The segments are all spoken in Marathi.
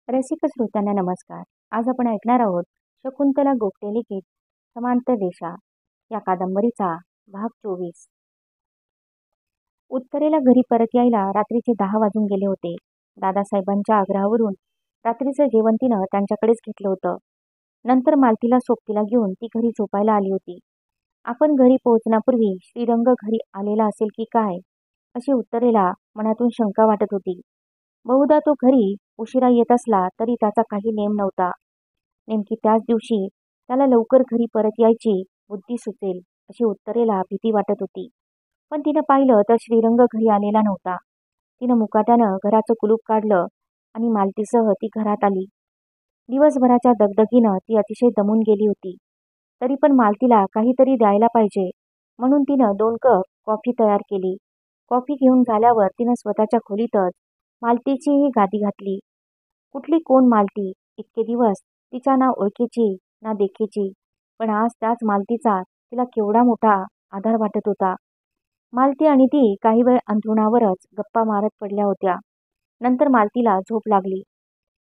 रसिक श्रोत्यांना नमस्कार. आज आपण ऐकणार आहोत शकुंतला गोगटे लिखित समांतर रेषा या कादंबरीचा भाग 24. उत्तरेला घरी परत यायला रात्रीचे 10 वाजून गेले होते. दादासाहेबांच्या आग्रहावरून रात्रीचं जेवण तिनं त्यांच्याकडेच घेतलं होतं. नंतर मालतीला सोबतीला घेऊन ती घरी झोपायला आली होती. आपण घरी पोहोचण्यापूर्वी श्रीरंग घरी आलेला असेल की काय, अशी उत्तरेला मनातून शंका वाटत होती. बहुधा तो घरी उशिरा येत असला तरी त्याचा काही नेम नव्हता. नेमकी त्याच दिवशी त्याला लवकर घरी परत यायची बुद्धी सुचेल अशी उत्तरेला भीती वाटत होती. पण तिनं पाहिलं तर श्रीरंग घरी आलेला नव्हता. तिनं मुकाट्यानं घराचं कुलूप काढलं आणि मालतीसह ती घरात आली. दिवसभराच्या दगदगीनं ती अतिशय दमून गेली होती. तरी पण मालतीला काहीतरी द्यायला पाहिजे म्हणून तिनं 2 कप कॉफी तयार केली. कॉफी घेऊन झाल्यावर तिनं स्वतःच्या खोलीतच मालतीचीही गादी घातली. कुठली कोण मालती? इतके दिवस तिच्या ना ओळखीची ना देखीची, पण आज त्याच मालतीचा तिला केवढा मोठा आधार वाटत होता. मालती आणि ती काही वेळ अंथरुणावरच गप्पा मारत पडल्या होत्या. नंतर मालतीला झोप लागली.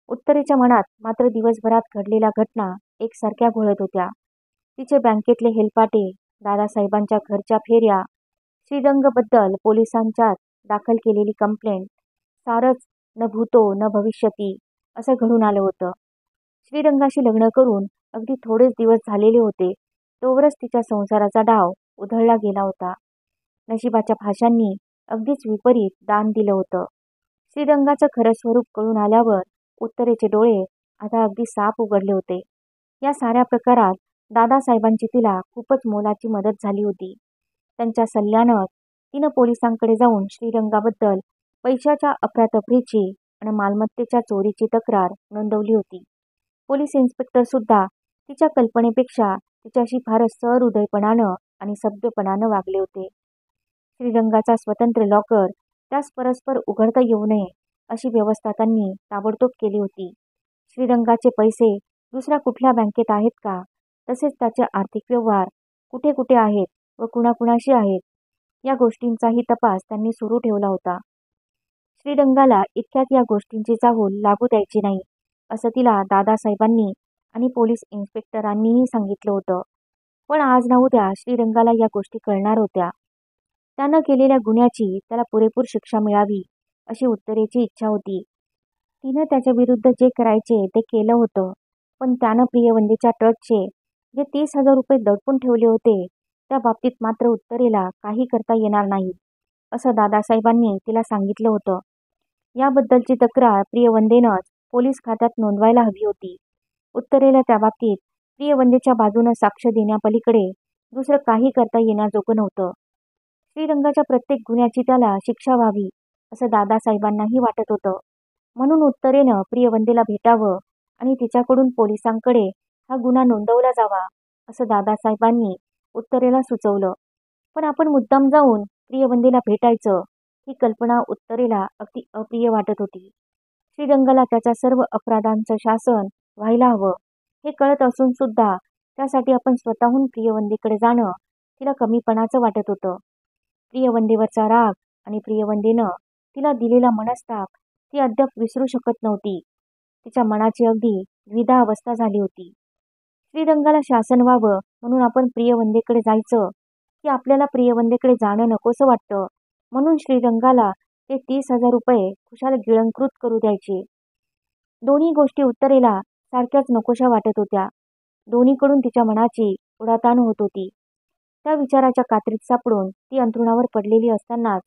उत्तरेच्या मनात मात्र दिवसभरात घडलेल्या घटना एकसारख्या घोळत होत्या. तिचे बँकेतले हेलपाटे, दादासाहेबांच्या घरच्या फेऱ्या, श्रीरंगबद्दल पोलिसांच्यात दाखल केलेली कंप्लेंट, सारंच न भूतो न भविष्यती असं घडून आलं होतं. श्रीरंगाशी लग्न करून अगदी थोडेच दिवस झालेले होते, तोवरच तिच्या संसाराचा डाव उधळला गेला होता. नशिबाच्या फाशांनी अगदीच विपरीत दान दिलं होतं. श्रीरंगाचं खरं स्वरूप कळून आल्यावर उत्तरेचे डोळे आता अगदी साफ उघडले होते. या साऱ्या प्रकारात दादासाहेबांची तिला खूपच मोलाची मदत झाली होती. त्यांच्या सल्ल्यानं तिनं पोलिसांकडे जाऊन श्रीरंगाबद्दल पैशाच्या अफरातफरीची आणि मालमत्तेच्या चोरीची तक्रार नोंदवली होती. पोलीस इन्स्पेक्टर सुद्धा तिच्या कल्पनेपेक्षा तिच्याशी फारच सहृदयपणानं आणि सभ्यपणानं वागले होते. श्रीरंगाचा स्वतंत्र लॉकर त्यास परस्पर उघडता येऊ नये अशी व्यवस्था त्यांनी ताबडतोब केली होती. श्रीरंगाचे पैसे दुसऱ्या कुठल्या बँकेत आहेत का, तसेच त्याचे आर्थिक व्यवहार कुठे कुठे आहेत व कुणाकुणाशी आहेत, या गोष्टींचाही तपास त्यांनी सुरू ठेवला होता. श्रीरंगाला इतक्यात या गोष्टींची चाहूल लागू द्यायची नाही असं तिला दादासाहेबांनी आणि पोलीस इन्स्पेक्टरांनीही सांगितलं होतं. पण आज ना उद्या श्रीरंगाला या गोष्टी कळणार होत्या. त्यानं केलेल्या गुन्ह्याची त्याला पुरेपूर शिक्षा मिळावी अशी उत्तरेची इच्छा होती. तिनं त्याच्या विरुद्ध जे करायचे ते केलं होतं, पण त्यानं प्रियवंदेच्या ट्रस्टचे जे 30,000 रुपये दडपून ठेवले होते त्या बाबतीत मात्र उत्तरेला काही करता येणार नाही असं दादासाहेबांनी तिला सांगितलं होतं. याबद्दलची तक्रार प्रियवंदेनंच पोलीस खात्यात नोंदवायला हवी होती. उत्तरेला त्या बाबतीत प्रियवंदेच्या बाजूनं साक्ष देण्यापलीकडे दुसरं काही करता येण्याजोगं नव्हतं. श्रीरंगाच्या प्रत्येक गुन्ह्याची त्याला शिक्षा व्हावी असं दादासाहेबांनाही वाटत होतं. म्हणून उत्तरेनं प्रियवंदेला भेटावं आणि तिच्याकडून पोलिसांकडे हा गुन्हा नोंदवला जावा असं दादासाहेबांनी उत्तरेला सुचवलं. पण आपण मुद्दाम जाऊन प्रियवंदेला भेटायचं ही कल्पना उत्तरेला अगदी अप्रिय वाटत होती. श्रीरंगाला त्याच्या सर्व अपराधांचं शासन व्हायला हवं हे कळत असून सुद्धा त्यासाठी आपण स्वतःहून प्रियवंदेकडे जाणं तिला कमीपणाचं वाटत होतं. प्रियवंदेवरचा राग आणि प्रियवंदेनं तिला दिलेला मनस्ताप ती अद्याप विसरू शकत नव्हती. तिच्या मनाची अगदी द्विधा अवस्था झाली होती. श्रीरंगाला शासन व्हावं म्हणून आपण प्रियवंदेकडे जायचं की आपल्याला प्रियवंदेकडे जाणं नकोसं वाटतं म्हणून श्रीरंगाला ते 30,000 रुपये खुशाल गिळंकृत करू द्यायचे. दोन्ही गोष्टी उत्तरेला सारख्याच नकोशा वाटत होत्या. दोन्हीकडून तिच्या मनाची ओढाताण होत होती. त्या विचाराच्या कात्रीत सापडून ती अंथरुणावर पडलेली असतानाच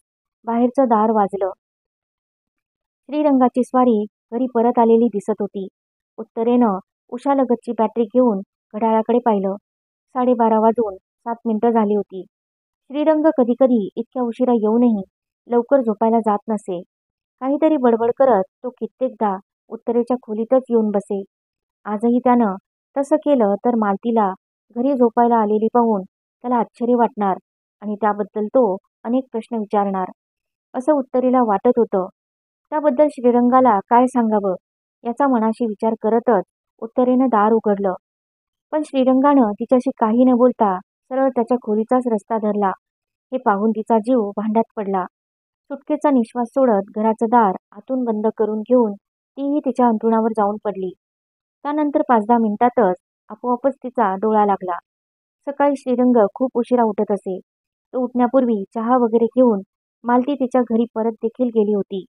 बाहेरचं दार वाजलं. श्रीरंगाची स्वारी घरी परत आलेली दिसत होती. उत्तरेनं उशालगतची बॅटरी घेऊन घड्याळाकडे पाहिलं. 12:30 वाजून 7 मिनिटं झाली होती. श्रीरंग कधीकधी इतक्या उशिरा येऊनही लवकर झोपायला जात नसे. काहीतरी बडबड करत तो कित्येकदा उत्तरेच्या खोलीतच येऊन बसे. आजही त्यानं तसं केलं तर मालतीला घरी झोपायला आलेली पाहून त्याला आश्चर्य वाटणार आणि त्याबद्दल तो अनेक प्रश्न विचारणार असं उत्तरेला वाटत होतं. त्याबद्दल श्रीरंगाला काय सांगावं याचा मनाशी विचार करतच उत्तरेनं दार उघडलं. पण श्रीरंगानं तिच्याशी काही न बोलता सरळ त्याच्या खोलीचाच रस्ता धरला. हे पाहून तिचा जीव भांड्यात पडला. सुटकेचा निश्वास सोडत घराचं दार आतून बंद करून घेऊन तीही तिच्या अंथरुणावर जाऊन पडली. त्यानंतर 5-10 मिनिटातच आपोआपच तिचा डोळा लागला. सकाळी श्रीरंग खूप उशिरा उठत असे. तो उठण्यापूर्वी चहा वगैरे घेऊन मालती तिच्या घरी परत देखील गेली होती.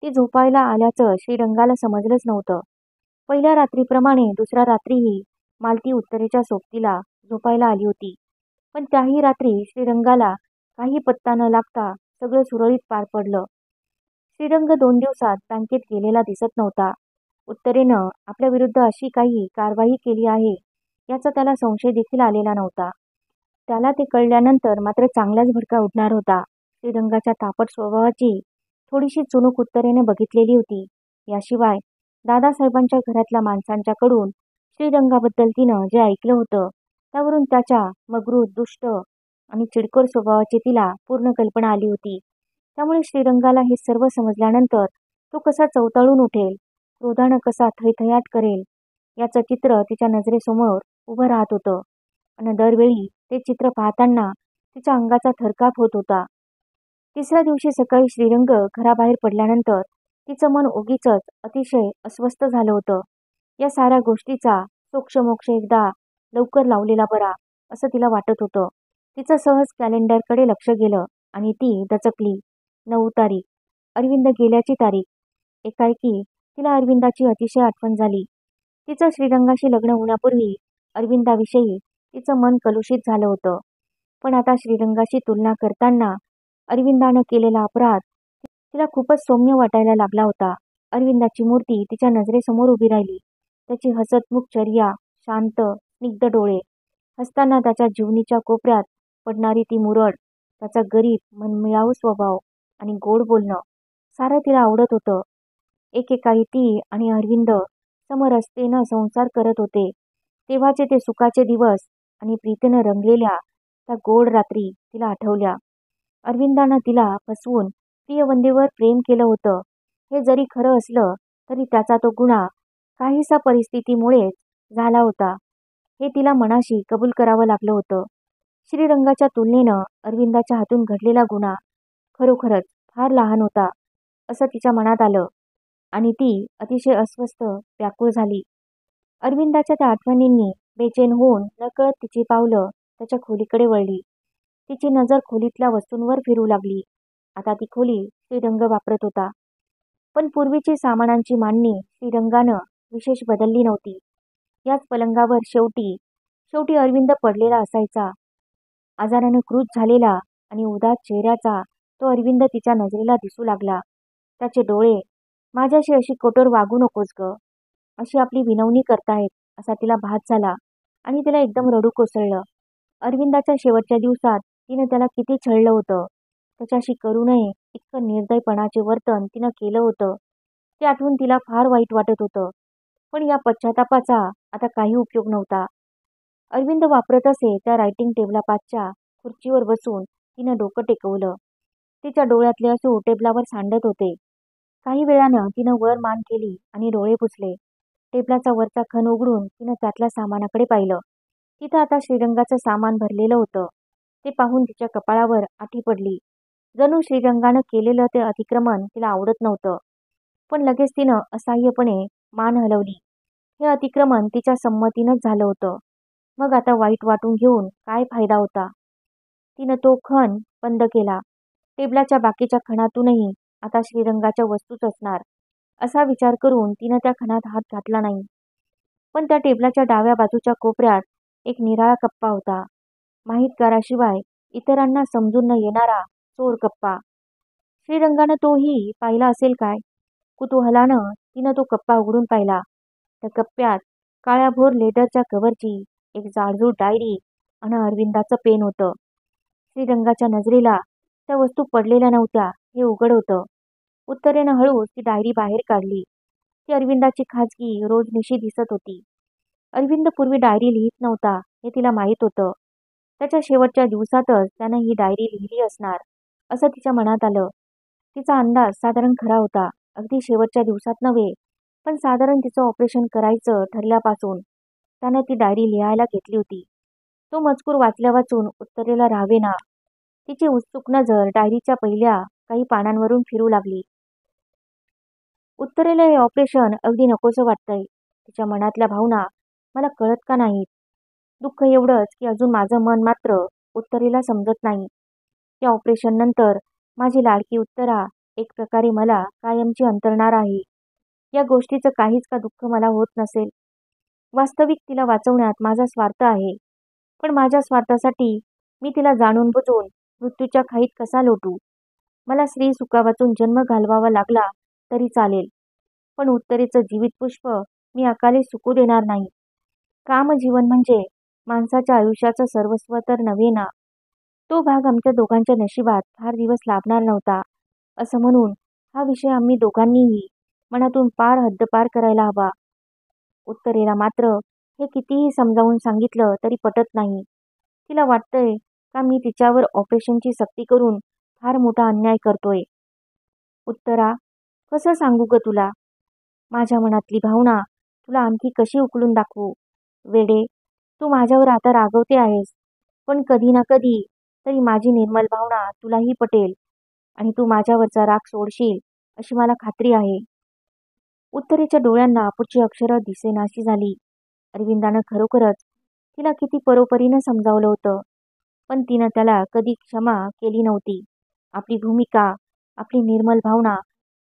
ती झोपायला आल्याचं श्रीरंगाला समजलंच नव्हतं. पहिल्या रात्रीप्रमाणे दुसऱ्या रात्रीही मालती उत्तरेच्या सोबतीला झोपायला आली होती. पण त्याही रात्री श्रीरंगाला काही पत्ता न लागता सगळं सुरळीत पार पडलं. श्रीरंग 2 दिवसात बँकेत गेलेला दिसत नव्हता. उत्तरेनं आपल्या विरुद्ध अशी काही कारवाई केली आहे याचा त्याला संशय देखील आलेला नव्हता. त्याला ते कळल्यानंतर मात्र चांगलाच भडका उडणार होता. श्रीरंगाच्या तापट स्वभावाची थोडीशी चुणूक उत्तरेने बघितलेली होती. याशिवाय दादासाहेबांच्या घरातल्या माणसांच्याकडून श्रीरंगाबद्दल तिनं जे ऐकलं होतं त्यावरून त्याच्या मगरूर, दुष्ट आणि चिडखोर स्वभावाची तिला पूर्ण कल्पना आली होती. त्यामुळे श्रीरंगाला हे सर्व समजल्यानंतर तो कसा चवताळून उठेल, क्रोधानं कसा थैथयाट करेल याचं चित्र तिच्या नजरेसमोर उभं राहत होतं. आणि दरवेळी ते चित्र पाहताना तिच्या अंगाचा थरकाप होत होता. तिसऱ्या दिवशी सकाळी श्रीरंग घराबाहेर पडल्यानंतर तिचं मन उगीचच अतिशय अस्वस्थ झालं होतं. या साऱ्या गोष्टीचा सोक्षमोक्ष एकदा लवकर लावलेला बरा असं तिला वाटत होतं. तिचं सहज कॅलेंडरकडे लक्ष गेलं आणि ती दचकली. 9 तारीख, अरविंद गेल्याची तारीख. एकाएकी तिला अरविंदाची अतिशय आठवण झाली. तिचं श्रीरंगाशी लग्न होण्यापूर्वी अरविंदाविषयी तिचं मन कलुषित झालं होतं. पण आता श्रीरंगाशी तुलना करताना अरविंदानं केलेला अपराध तिला खूपच सौम्य वाटायला लागला होता. अरविंदाची मूर्ती तिच्या नजरेसमोर उभी राहिली. त्याची हसतमुख चर्या, शांत, स्निग्ध डोळे, हसताना त्याच्या जीवनीच्या कोपऱ्यात पडणारी ती मुरड, त्याचा गरीब, मनमिळावू स्वभाव आणि गोड बोलणं सारं तिला आवडत होतं. एकेकाळी ती आणि अरविंद समरसतेनं संसार करत होते. तेव्हाचे ते सुखाचे दिवस आणि प्रीतीनं रंगलेल्या त्या गोड रात्री तिला आठवल्या. अरविंदानं तिला फसवून प्रियवंदेवर प्रेम केलं होतं. हे जरी खरं असलं तरी त्याचा तो गुन्हा काहीसा परिस्थितीमुळेच झाला होता. हे तिला मनाशी कबूल करावं लागलं होतं. श्रीरंगाच्या तुलनेनं अरविंदाच्या हातून घडलेला गुन्हा खरोखरच फार लहान होता असं तिच्या मनात आलं आणि ती अतिशय अस्वस्थ, व्याकुळ झाली. अरविंदाच्या त्या आठवणींनी बेचैन होऊन नकळत तिची पावलं त्याच्या खोलीकडे वळली. तिची नजर खोलीतल्या वस्तूंवर फिरू लागली. आता ती खोली श्रीरंग वापरत होता. पण पूर्वीची सामानांची मांडणी श्रीरंगानं विशेष बदलली नव्हती. याच पलंगावर शेवटी अरविंद पडलेला असायचा. आजारानं क्रुद्ध झालेला आणि उदास चेहऱ्याचा तो अरविंद तिच्या नजरेला दिसू लागला. त्याचे डोळे माझ्याशी अशी कठोर वागू नकोस ग, अशी आपली विनवणी करतायत असा तिला भास झाला आणि तिला एकदम रडू कोसळलं. अरविंदाच्या शेवटच्या दिवसात तिनं त्याला किती छळलं होतं. त्याच्याशी करू नये इतकं निर्दयपणाचे वर्तन तिनं केलं होतं. ते आठवून तिला फार वाईट वाटत होतं. पण या पश्चातापाचा आता काही उपयोग नव्हता. अरविंद वापरत असे त्या रायटिंग टेबलापासच्या खुर्चीवर बसून तिनं डोकं टेकवलं. तिच्या डोळ्यातले अश्रू टेबलावर सांडत होते. काही वेळानं तिनं वर मान केली आणि डोळे पुसले. टेबलाचा वरचा खण उघडून तिनं त्यातल्या सामानाकडे पाहिलं. तिथं आता श्रीरंगाचं सामान भरलेलं होतं. ते पाहून तिच्या कपाळावर आठी पडली. जणू श्रीरंगानं केलेलं ते अतिक्रमण तिला आवडत नव्हतं. पण लगेच तिनं असहाय्यपणे मान हलवली. हे अतिक्रमण तिच्या संमतीनंच झालं होतं. मग आता वाईट वाटून घेऊन काय फायदा होता. तिनं तो खण बंद केला. टेबलाच्या बाकीच्या खणातूनही आता श्रीरंगाच्या वस्तूच असणार असा विचार करून तिनं त्या खणात हात घातला नाही. पण त्या टेबलाच्या डाव्या बाजूच्या कोपऱ्यात एक निराळा कप्पा होता. माहितगाराशिवाय इतरांना समजून न येणारा चोर कप्पा. श्रीरंगानं तोही पाहिला असेल काय? कुतूहलानं तिनं तो कप्पा उघडून पाहिला. त्या कप्प्यात काळ्याभोर लेदरच्या कव्हरची एक जाडजूड डायरी आणि अरविंदाचं पेन होतं. श्रीरंगाच्या नजरेला त्या वस्तू पडलेल्या नव्हत्या हे उघड होतं. उत्तरेनं हळूच ती डायरी बाहेर काढली. ती अरविंदाची खाजगी रोजनिशी दिसत होती. अरविंद पूर्वी डायरी लिहित नव्हता हे तिला माहीत होतं. त्याच्या शेवटच्या दिवसातच त्यानं ही डायरी लिहिली असणार असं तिच्या मनात आलं. तिचा अंदाज साधारण खरा होता. अगदी शेवटच्या दिवसात नव्हे, पण साधारण तिचं ऑपरेशन करायचं ठरल्यापासून त्यानं ती डायरी लिहायला घेतली होती. तो मजकूर वाचल्या वाचून उत्तरेला राहावेना. तिची उत्सुक नजर डायरीच्या पहिल्या काही पानांवरून फिरू लागली. उत्तरेला हे ऑपरेशन अगदी नकोसं वाटतंय. तिच्या मनातल्या भावना मला कळत का नाहीत? दुःख एवढंच की अजून माझं मन मात्र उत्तरेला समजत नाही. या ऑपरेशन नंतर माझी लाडकी उत्तरा एक प्रकारे मला कायमची अंतरणार आहे. या गोष्टीचं काहीच का दुःख मला होत नसेल? वास्तविक तिला वाचवण्यात माझा स्वार्थ आहे. पण माझ्या स्वार्थासाठी मी तिला जाणून बुजून मृत्यूच्या खाईत कसा लोटू? मला स्त्री सुखावाचून जन्म घालवावा लागला तरी चालेल, पण उत्तरेचं जीवित पुष्प मी अकाली सुकू देणार नाही. कामजीवन म्हणजे माणसाच्या आयुष्याचं सर्वस्व तर नव्हे ना. तो भाग आमच्या दोघांच्या नशिबात फार दिवस लाभणार नव्हता. असं म्हणून हा विषय आम्ही दोघांनीही मनातून पार हद्दपार करायला हवा. उत्तरेला मात्र हे कितीही समजावून सांगितलं तरी पटत नाही. तिला वाटतंय का मी तिच्यावर ऑपरेशनची सक्ती करून फार मोठा अन्याय करतोय. उत्तरा, कसं सांगू ग तुला? माझ्या मनातली भावना तुला आणखी कशी उकलून दाखवू? वेडे, तू माझ्यावर आता रागवते आहेस, पण कधी ना कधी तरी माझी निर्मल भावना तुलाही पटेल आणि तू माझ्यावरचा राग सोडशील अशी मला खात्री आहे. उत्तरेच्या डोळ्यांना पुढची अक्षरं दिसेनाशी झाली. अरविंदानं खरोखरच तिला किती परोपरीनं समजावलं होतं, पण तिनं त्याला कधी क्षमा केली नव्हती. आपली भूमिका, आपली निर्मल भावना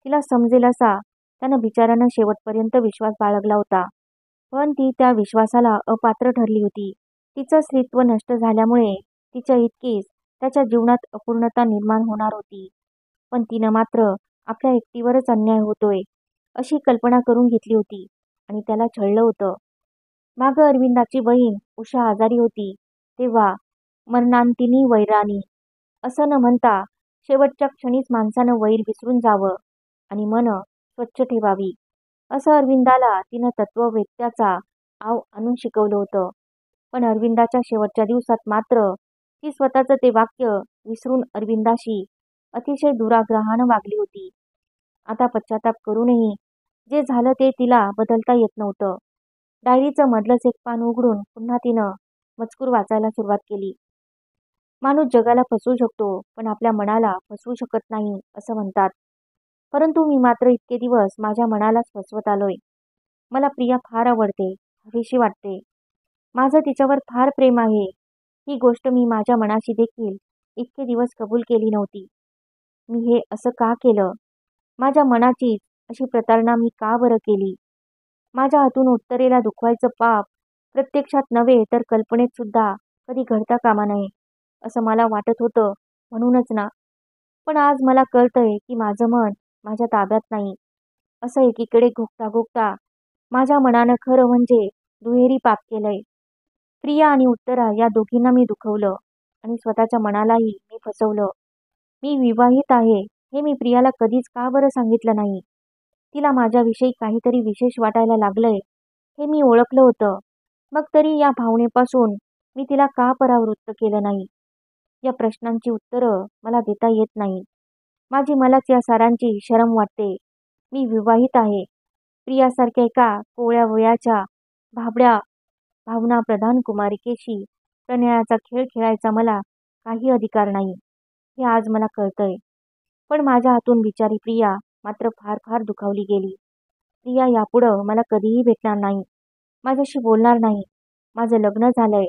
तिला समजेल असा त्यानं बिचाऱ्यानं शेवटपर्यंत विश्वास बाळगला होता. पण ती त्या विश्वासाला अपात्र ठरली होती. तिचं स्त्रीत्व नष्ट झाल्यामुळे तिच्या इतकीच त्याच्या जीवनात अपूर्णता निर्माण होणार होती. पण तिनं मात्र आपल्या एकटीवरच अन्याय होतोय अशी कल्पना करून घेतली होती आणि त्याला छळलं होतं. मागं अरविंदाची बहीण उषा आजारी होती तेव्हा मरणांतिनी वैरानी असं न म्हणता शेवटच्या क्षणीच माणसानं वैर विसरून जावं आणि मन स्वच्छ ठेवावी असं अरविंदाला तिनं तत्ववेत्याचा आव आणून शिकवलं होतं. पण अरविंदाच्या शेवटच्या दिवसात मात्र ती स्वतःचं ते वाक्य विसरून अरविंदाशी अतिशय दुराग्रहानं वागली होती. आता पश्चाताप करूनही जे झालं ते तिला बदलता येत नव्हतं. डायरीचं मधलंच एक पान उघडून पुन्हा तिनं मजकूर वाचायला सुरुवात केली. माणूस जगाला फसवू शकतो, पण आपल्या मनाला फसवू शकत नाही असं म्हणतात. परंतु मी मात्र इतके दिवस माझ्या मनालाच फसवत आलोय. मला प्रिया फार आवडते, हवीशी वाटते. माझं तिच्यावर फार प्रेम आहे. ही गोष्ट मी माझ्या मनाशी देखील इतके दिवस कबूल केली नव्हती. मी हे असं का केलं? माझ्या मनाचीच अशी प्रतारणा मी का बरं केली? माझ्या हातून उत्तरेला दुखवायचं पाप प्रत्यक्षात नव्हे तर कल्पनेत सुद्धा कधी घडता कामा नये असं मला वाटत होतं म्हणूनच ना. पण आज मला कळतंय की माझं मन माझ्या ताब्यात नाही. असं एकीकडे घोकता घोकता माझ्या मनानं खरं म्हणजे दुहेरी पाप केलंय. प्रिया आणि उत्तरा या दोघींना मी दुखवलं आणि स्वतःच्या मनालाही मी फसवलं. मी विवाहित आहे हे मी प्रियाला कधीच का बरं सांगितलं नाही? तिला माझ्याविषयी काहीतरी विशेष वाटायला लागलंय हे मी ओळखलं होतं. मग तरी या भावनेपासून मी तिला का परावृत्त केलं नाही? या प्रश्नांची उत्तरं मला देता येत नाही. माझी मलाच या सारांची शरम वाटते. मी विवाहित आहे. प्रियासारख्या एका कोवळ्या वयाच्या भाबड्या भावना प्रधान कुमारिकेशी प्रणयाचा खेळ खेळायचा मला काही अधिकार नाही हे आज मला कळतंय. पण माझ्या हातून बिचारी प्रिया मात्र फार फार दुखावली गेली. प्रिया यापुढं मला कधीही भेटणार नाही, माझ्याशी बोलणार नाही. माझं लग्न झालंय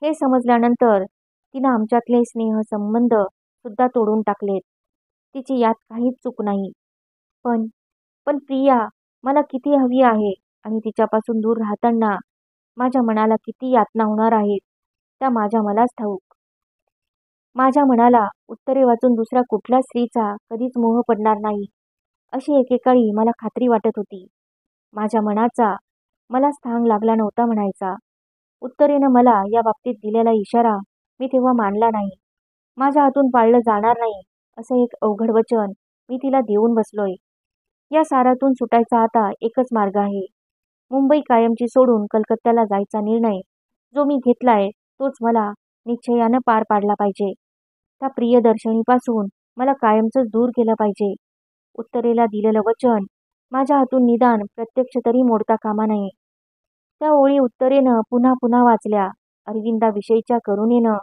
हे समजल्यानंतर तिनं आमच्यातले स्नेह संबंध सुद्धा तोडून टाकलेत. तिची यात काहीच चूक नाही. पण पण प्रिया मला किती हवी आहे आणि तिच्यापासून दूर राहताना माझ्या मनाला किती यातना होणार आहेत त्या माझ्या मलाच ठाऊक. माझ्या मनाला उत्तरे वाचून दुसऱ्या कुठल्या स्त्रीचा कधीच मोह पडणार नाही अशी एकेकाळी मला खात्री वाटत होती. माझ्या मनाचा मला स्थान लागला नव्हता म्हणायचा. उत्तरेनं मला या बाबतीत दिलेला इशारा मी तेव्हा मानला नाही. माझ्या हातून पाळलं जाणार नाही असं एक अवघड वचन मी तिला देऊन बसलोय. या सारातून सुटायचा आता एकच मार्ग आहे. मुंबई कायमची सोडून कलकत्त्याला जायचा निर्णय जो मी घेतलाय तोच मला निश्चयानं पार पाडला पाहिजे. त्या प्रियदर्शनीपासून मला कायमचंच दूर केलं पाहिजे. उत्तरेला दिलेलं वचन माझ्या हातून निदान प्रत्यक्ष तरी मोडता कामा नये. त्या ओळी उत्तरेनं पुन्हा पुन्हा वाचल्या. अरविंदाविषयीच्या करुणेनं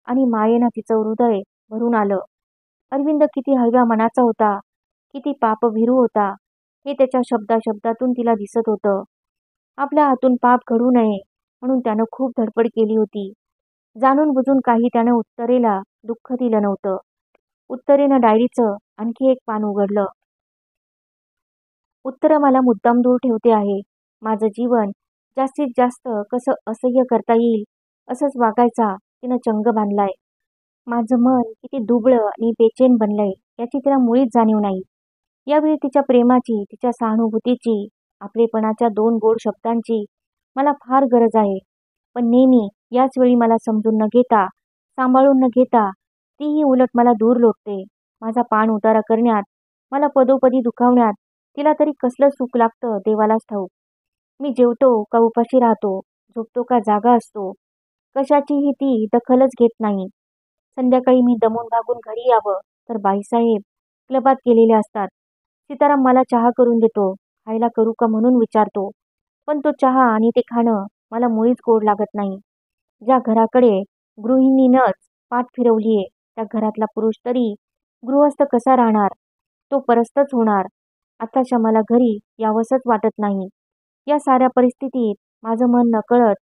आणि मायेनं तिचं हृदय भरून आलं. अरविंद किती हळव्या मनाचा होता, किती पापभीरू होता. हे त्याच्या शब्दाशब्दातून तिला दिसत होतं. आपल्या हातून पाप घडू नये म्हणून त्यानं खूप धडपड केली होती. जाणून बुजून काही त्यानं उत्तरेला दुःख दिलं नव्हतं. उत्तरेनं डायरीचं आणखी एक पान उघडलं. उत्तर मला मुद्दाम दूर ठेवते आहे. माझं जीवन जास्तीत जास्त कसं असह्य करता येईल असंच वागायचा तिनं चंग बांधलाय. माझं मन किती दुबळं आणि बेचैन बनलंय याची तिला मुळीच जाणीव नाही. यावेळी तिच्या प्रेमाची, तिच्या सहानुभूतीची, आपलेपणाच्या 2 गोड शब्दांची मला फार गरज आहे. पण नेहमी याच वेळी मला समजून न घेता, सांभाळून न घेता तीही उलट मला दूर लोटते. माझा पाण उतारा करण्यात, मला पदोपदी दुखावण्यात तिला तरी कसलं सुख लागतं देवालाच ठाऊक. मी जेवतो का उपाशी राहतो, झोपतो का जागा असतो, कशाचीही ती दखलच घेत नाही. संध्याकाळी मी दमून भागून घरी यावं तर बाईसाहेब क्लबात गेलेले असतात. सीताराम मला चहा करून देतो. खायला करू का म्हणून विचारतो. पण तो चहा आणि ते खाणं मला मुळीच गोड लागत नाही. ज्या घराकडे गृहिणीनंच पाठ फिरवलीये त्या घरातला पुरुष तरी गृहस्थ कसा राहणार? तो परस्तच होणार. आताच्या मला घरी यावंसच वाटत नाही. या साऱ्या परिस्थितीत माझं मन नकळत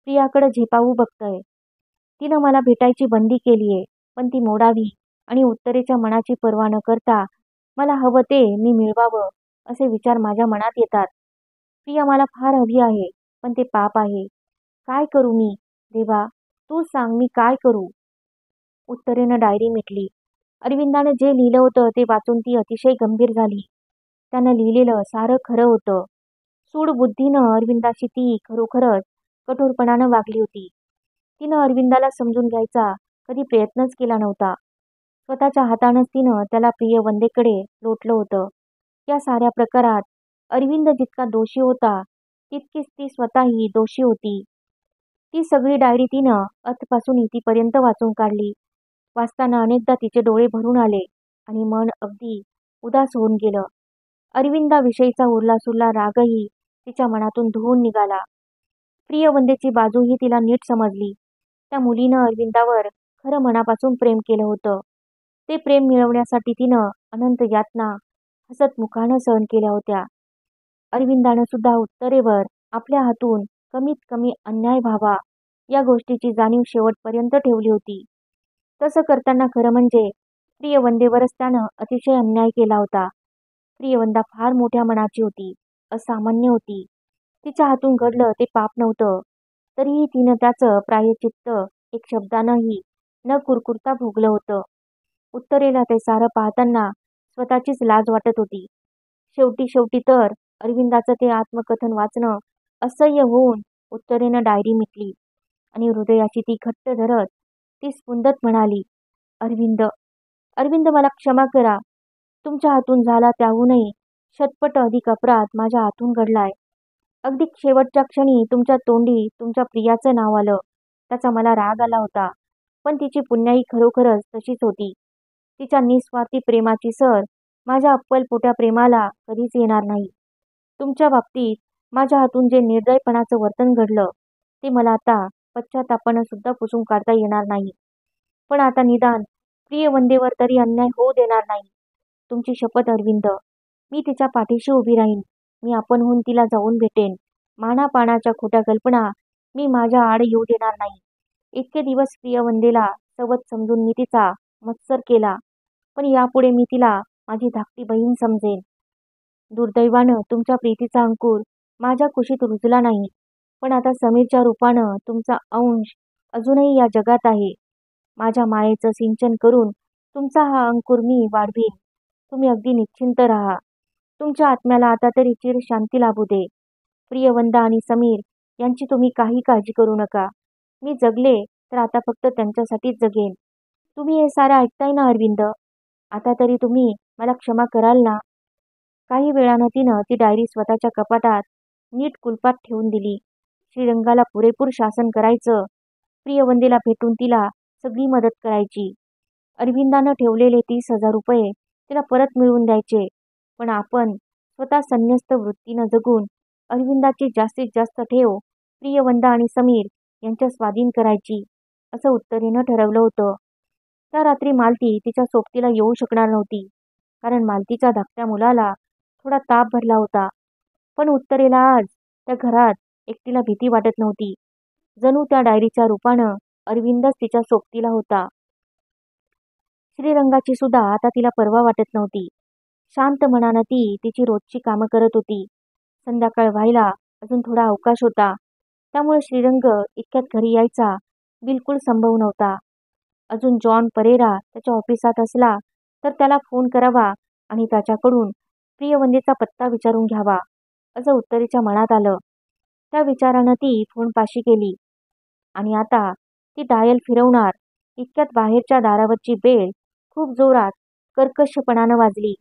प्रियाकडे झेपावू बघतंय. तिनं मला भेटायची बंदी केलीये, पण ती मोडावी आणि उत्तरेच्या मनाची पर्वा न करता मला हवं ते मी मिळवावं असे विचार माझ्या मनात येतात. प्रिया मला फार हवी आहे, पण ते पाप आहे. काय करू मी? देवा, तू सांग मी काय करू? उत्तरेनं डायरी मिटली. अरविंदानं जे लिहिलं होतं ते वाचून ती अतिशय गंभीर झाली. त्यानं लिहिलेलं सारं खरं होतं. सूड बुद्धीनं अरविंदाशी ती खरोखरच कठोरपणानं वागली होती. तिनं अरविंदाला समजून घ्यायचा कधी प्रयत्नच केला नव्हता. स्वतःच्या हातानंच तिनं त्याला प्रियवंदेकडे लोटलं होतं. या साऱ्या प्रकारात अरविंद जितका दोषी होता तितकीच ती स्वतःही दोषी होती. ती सगळी डायरी तिनं अथपासून इथपर्यंत वाचून काढली. वाचताना अनेकदा तिचे डोळे भरून आले आणि मन अगदी उदास होऊन गेलं. अरविंदाविषयीचा उरलासुरला रागही तिच्या मनातून धुवून निघाला. प्रियवंदेची बाजूही तिला नीट समजली. त्या मुलीनं अरविंदावर खरं मनापासून प्रेम केलं होतं. ते प्रेम मिळवण्यासाठी तिनं अनंत यातना हसतमुखानं सहन केल्या होत्या. अरविंदानं सुद्धा उत्तरेवर आपल्या हातून कमीत कमी अन्याय व्हावा या गोष्टीची जाणीव शेवटपर्यंत ठेवली होती. तसं करताना खरं म्हणजे प्रियवंदेवरच त्यानं अतिशय अन्याय केला होता. प्रियवंदा फार मोठ्या मनाची होती, असामान्य होती. तिच्या हातून घडलं ते पाप नव्हतं, तरीही तिनं त्याचं प्रायश्चित्त एक शब्दानंही न कुरकुरता भोगलं होतं. उत्तरेला ते सारं पाहताना स्वतःचीच लाज वाटत होती. शेवटी तर अरविंदाचं ते आत्मकथन वाचणं असह्य होऊन उत्तरेनं डायरी मिटली आणि हृदयाची ती घट्ट धरत ती स्फुंदत म्हणाली, अरविंद, अरविंद, मला क्षमा करा. तुमच्या हातून झाला त्याहूनही शतपट अधिक अपराध माझ्या हातून घडलाय. अगदी शेवटच्या क्षणी तुमच्या तोंडी तुमच्या प्रियाचं नाव आलं. त्याचा मला राग आला होता, पण तिची पुण्याई खरोखरच तशीच होती. तिच्या निस्वार्थी प्रेमाची सर माझ्या अप्पलपोट्या प्रेमाला कधीच येणार नाही. तुमच्या बाबतीत माझ्या हातून जे निर्दयपणाचं वर्तन घडलं ते मला आता पश्चात्तापानं सुद्धा पुसून काढता येणार नाही. पण आता निदान प्रियवंदेवर तरी अन्याय होऊ देणार नाही. तुमची शपथ अरविंद, मी तिच्या पाठीशी उभी राहीन. मी आपणहून तिला जाऊन भेटेन. मानापानाच्या खोट्या कल्पना मी माझ्या आड येऊ देणार नाही. इतके दिवस प्रियवंदेला सवत समजून मी तिचा मत्सर केला, पण यापुढे मी तिला माझी धाकटी बहीण समजेन. दुर्दैवानं तुमच्या प्रीतीचा अंकुर माझ्या कुशीत रुजला नाही, पण आता समीरच्या रूपानं तुमचा अंश अजूनही या जगात आहे. माझ्या मायेचं सिंचन करून तुमचा हा अंकुर मी वाढवीन. तुम्ही अगदी निश्चिंत राहा. तुमच्या आत्म्याला आता तरी चिर शांती लाभू दे. प्रियवंदा आणि समीर यांची तुम्ही काही काळजी करू नका. मी जगले तर आता फक्त त्यांच्यासाठीच जगेन. तुम्ही हे सारं ऐकताय ना अरविंद? आता तरी तुम्ही मला क्षमा कराल ना? काही वेळानं तिनं ती डायरी स्वतःच्या कपाटात नीट कुलपात ठेवून दिली. श्रीरंगाला पुरेपूर शासन करायचं. प्रियवंदेला भेटून तिला सगळी मदत करायची. अरविंदानं ठेवलेले 30,000 रुपये तिला परत मिळवून द्यायचे. पण आपण स्वतः संन्यस्त वृत्तीनं जगून अरविंदाची जास्तीत जास्त ठेव प्रियवंदा आणि समीर यांच्या स्वाधीन करायची असं उत्तरेनं ठरवलं होतं. त्या रात्री मालती तिच्या सोबतीला येऊ शकणार नव्हती, कारण मालतीच्या धाकट्या मुलाला थोडा ताप भरला होता. पण उत्तरेला आज त्या घरात एकटीला भीती वाटत नव्हती. जणू त्या डायरीच्या रूपानं अरविंदच तिच्या सोबतीला होता. श्रीरंगाची सुद्धा आता तिला पर्वा वाटत नव्हती. शांत मनानं ती तिची रोजची कामं करत होती. संध्याकाळ व्हायला अजून थोडा अवकाश होता. त्यामुळे श्रीरंग इतक्यात घरी यायचा बिलकुल संभव नव्हता. अजून जॉन परेरा त्याच्या ऑफिसात असला तर त्याला फोन करावा आणि त्याच्याकडून प्रियवंदेचा पत्ता विचारून घ्यावा, असं उत्तरेच्या मनात आलं. त्या विचारानं ती फोन पाशी केली आणि आता ती डायल फिरवणार इतक्यात बाहेरच्या दारावरची बेल खूप जोरात कर्कशपणानं वाजली.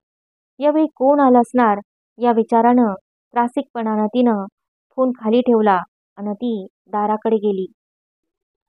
यावेळी कोण आलं असणार या विचारानं त्रासिकपणानं तिनं फोन खाली ठेवला आणि ती दाराकडे गेली.